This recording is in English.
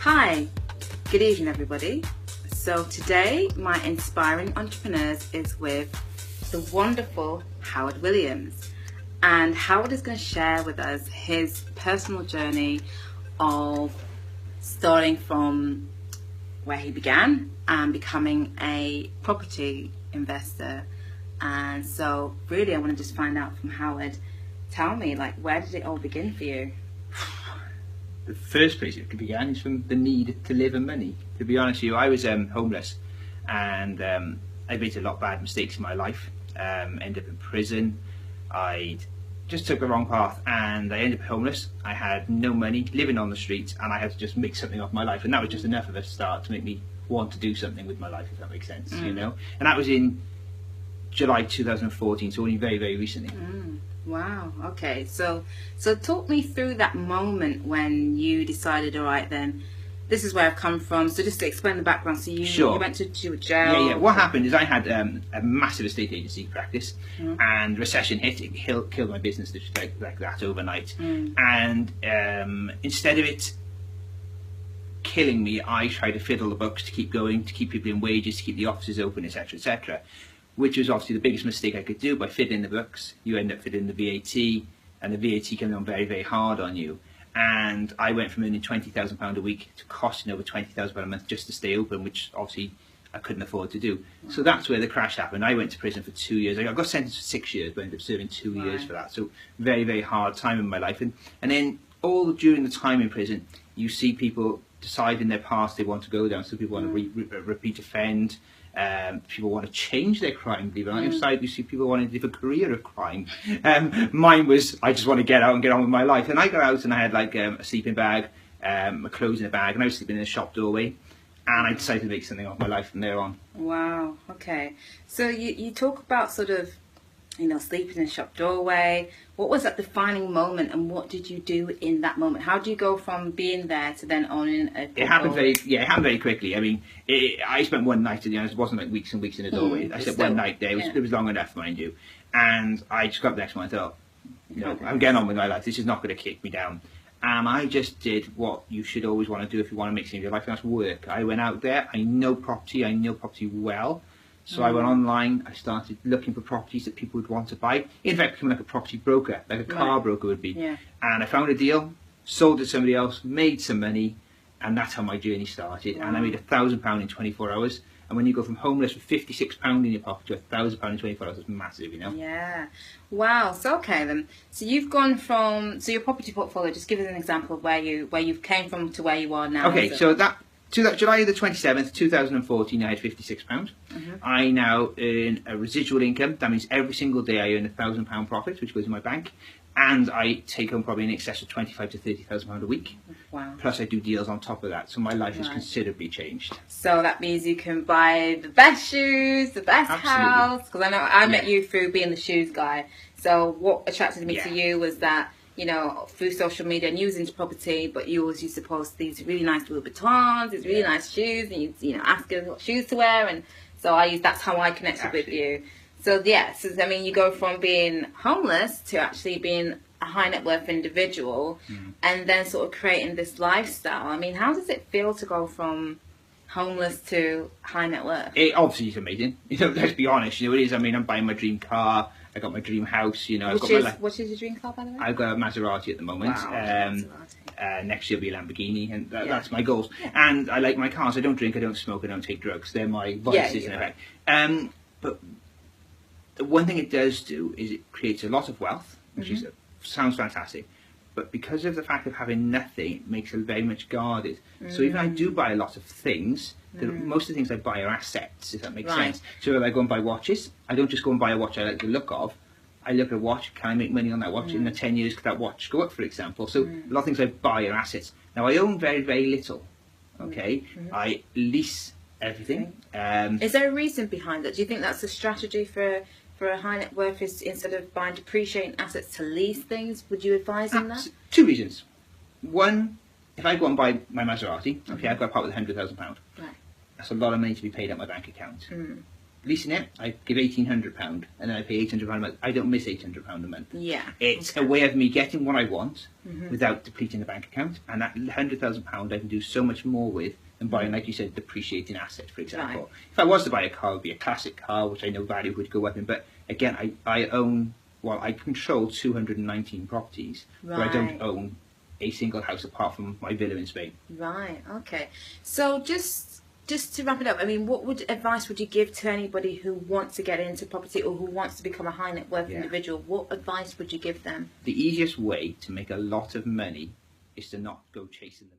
Hi, good evening everybody. So today my Inspiring Entrepreneurs is with the wonderful Howard Williams, and Howard is going to share with us his personal journey of starting from where he began and becoming a property investor. And so really I want to just find out from Howard, tell me, like, where did it all begin for you? The first place it began is from the need to live and money. To be honest with you, I was homeless, and I made a lot of bad mistakes in my life. Ended up in prison. I just took the wrong path, and I ended up homeless. I had no money, living on the streets, and I had to just make something of my life. And that was just enough of a start to make me want to do something with my life, if that makes sense. You know. And that was in July 2014, so only very, very recently. Wow. Okay. So talk me through that moment when you decided, all right, then this is where I've come from. So just to explain the background. So you went to jail. Yeah. What happened is I had a massive estate agency practice, and recession hit. It killed my business just like that overnight. And instead of it killing me, I tried to fiddle the books to keep going, to keep people in wages, to keep the offices open, etc., etc. Which was obviously the biggest mistake I could do. By fiddling the books, you end up fiddling the VAT, and the VAT comes on very, very hard on you. And I went from earning £20,000 a week to costing over £20,000 a month just to stay open, which obviously I couldn't afford to do. So that's where the crash happened. I went to prison for 2 years. I got sentenced for 6 years, but I ended up serving 2 years for that. So very, very hard time in my life. And then all during the time in prison, you see people decide in their past they want to go down. So people want to repeat offend. People want to change their crime, believe it or not. Inside you see people wanting to live a career of crime. Mine was, I just want to get out and get on with my life. And I got out and I had like a sleeping bag, my clothes in a bag, and I was sleeping in a shop doorway. And I decided to make something of my life from there on. Wow. Okay. So you talk about sort of, you know, sleeping in a shop doorway. What was that defining moment, and what did you do in that moment? How do you go from being there to then owning a? It happened very quickly. I mean, I spent one night. It wasn't like weeks and weeks in a doorway. I spent one night there. It was long enough, mind you. And I just got up the next morning and thought, you know, I'm getting on with my life. This is not going to kick me down. And I just did what you should always want to do if you want to make something of your life, and that's work. I went out there. I know property. I know property well. So I went online, I started looking for properties that people would want to buy. In fact, becoming like a property broker, like a car broker would be. Yeah. And I found a deal, sold it to somebody else, made some money, and that's how my journey started. And I made £1,000 in 24 hours. And when you go from homeless with £56 in your pocket to £1,000 in 24 hours, it's massive, you know? Yeah. Wow. So okay then. So you've gone from, so your property portfolio, just give us an example of where you came from to where you are now. Okay, so that July the 27th, 2014, I had £56. I now earn a residual income. That means every single day I earn £1,000 profit, which goes in my bank. And I take home probably in excess of £25,000 to £30,000 a week. Wow. Plus I do deals on top of that. So my life has considerably changed. So that means you can buy the best shoes, the best house. Because I know I met you through being the shoes guy. So what attracted me to you was that, you know, through social media, and you was into property, but you always used to post these really nice Louis Vuittons, these really nice shoes, and you know, ask us what shoes to wear, and so that's how I connected with you. So yes, I mean, you go from being homeless to actually being a high net worth individual, and then sort of creating this lifestyle. I mean, how does it feel to go from homeless to high net worth? It obviously is amazing. You know, let's be honest. You know, it is. I mean, I'm buying my dream car. I got my dream house, you know. What is your dream car, by the way? I've got a Maserati at the moment. Wow, next year will be a Lamborghini, and that's my goals. And I like my cars. I don't drink, I don't smoke, I don't take drugs. They're my vices, in effect. But the one thing it does do is it creates a lot of wealth, which sounds fantastic. But because of the fact of having nothing, it makes it very much guarded. So even I do buy a lot of things, most of the things I buy are assets, if that makes sense. So if I go and buy watches, I don't just go and buy a watch I like the look of. I look at a watch, can I make money on that watch? In the 10 years, could that watch go up, for example? So a lot of things I buy are assets. Now, I own very, very little, okay? I lease everything. Is there a reason behind that? Do you think that's a strategy for a high net worth, is instead of buying depreciating assets to lease things? Would you advise on that? Two reasons. One, if I go and buy my Maserati, okay, I've got a part with £100,000. Right. That's a lot of money to be paid out my bank account. leasing it, I give £1,800 and then I pay £800 a month. I don't miss £800 a month. Yeah. It's a way of me getting what I want without depleting the bank account, and that £100,000 I can do so much more with than buying, like you said, depreciating assets, for example. Right. If I was to buy a car, it would be a classic car, which I know value would go up in. But again, I own, well, I control 219 properties, but I don't own a single house apart from my villa in Spain. Right. Okay. So just to wrap it up, I mean, what advice would you give to anybody who wants to get into property or who wants to become a high net worth individual? What advice would you give them? The easiest way to make a lot of money is to not go chasing them.